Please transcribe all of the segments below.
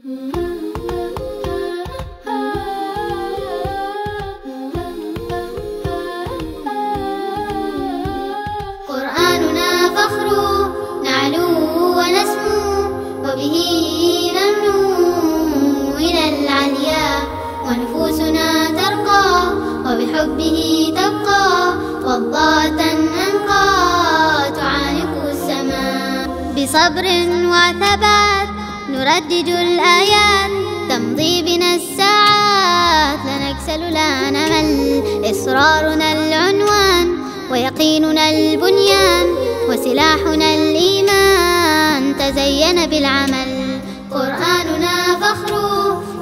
قرآننا فخر نعلو ونسمو وبه نرنو إلى العليا ونفوسنا ترقى وبحبه تبقى وضاة أنقى تعانق السماء. بصبر وثبات نردد الآيات تمضي بنا الساعات لا نكسل لا نمل. إصرارنا العنوان ويقيننا البنيان وسلاحنا الإيمان تزين بالعمل. قرآننا فخر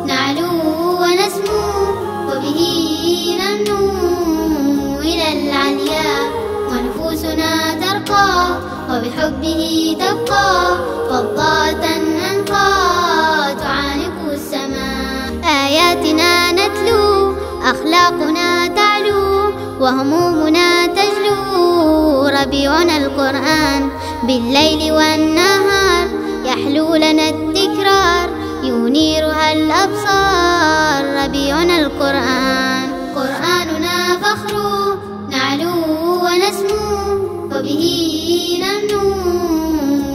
نعلو ونسمو وبه نرنو إلى العليا ونفوسنا ترقى وبحبه تبقى وضاة أنقى تعانق السماء. آياتنا نتلو أخلاقنا تعلو وهمومنا تجلو. ربيعنا القرآن بالليل والنهار يحلو لنا التكرار ينيرها الأبصار. ربيعنا القرآن. قرآننا فخر نعلو ونسمو وبه نرنو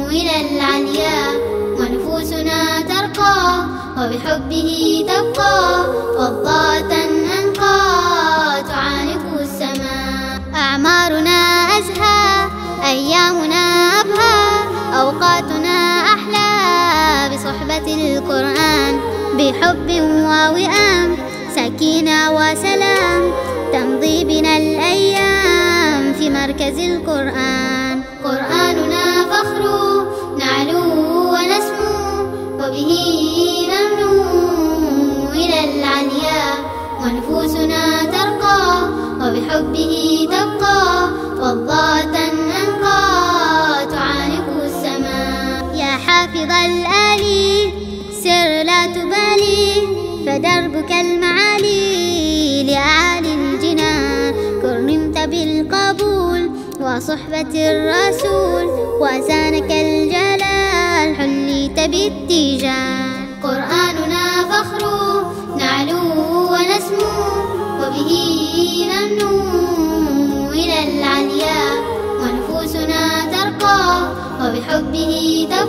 إلى العليا ونفوسنا ترقى وبحبه تبقى وضاة أنقى تعانق السماء. أعمارنا أزهى أيامنا أبهى أوقاتنا أحلى بصحبة القرآن. بحب ووئام سكينة وسلام تمضي بنا الأيام في مركز القرآن. قرآننا فخر نعلو ونسمو وبه نرنو إلى العليا ونفوسنا ترقى وبحبه تبقى وضاة أنقى تعانق السماء. يا حافظ الآلي سر لا تبالي فدربك المعالي لأعالي الجنان. كرمت بالقبول وصحبة الرسول وأسانك الجلال حليت بالتيجان. قرآننا فخر نعلو ونسمو وبه نرنو إلى العليا ونفوسنا ترقى وبحبه تبقى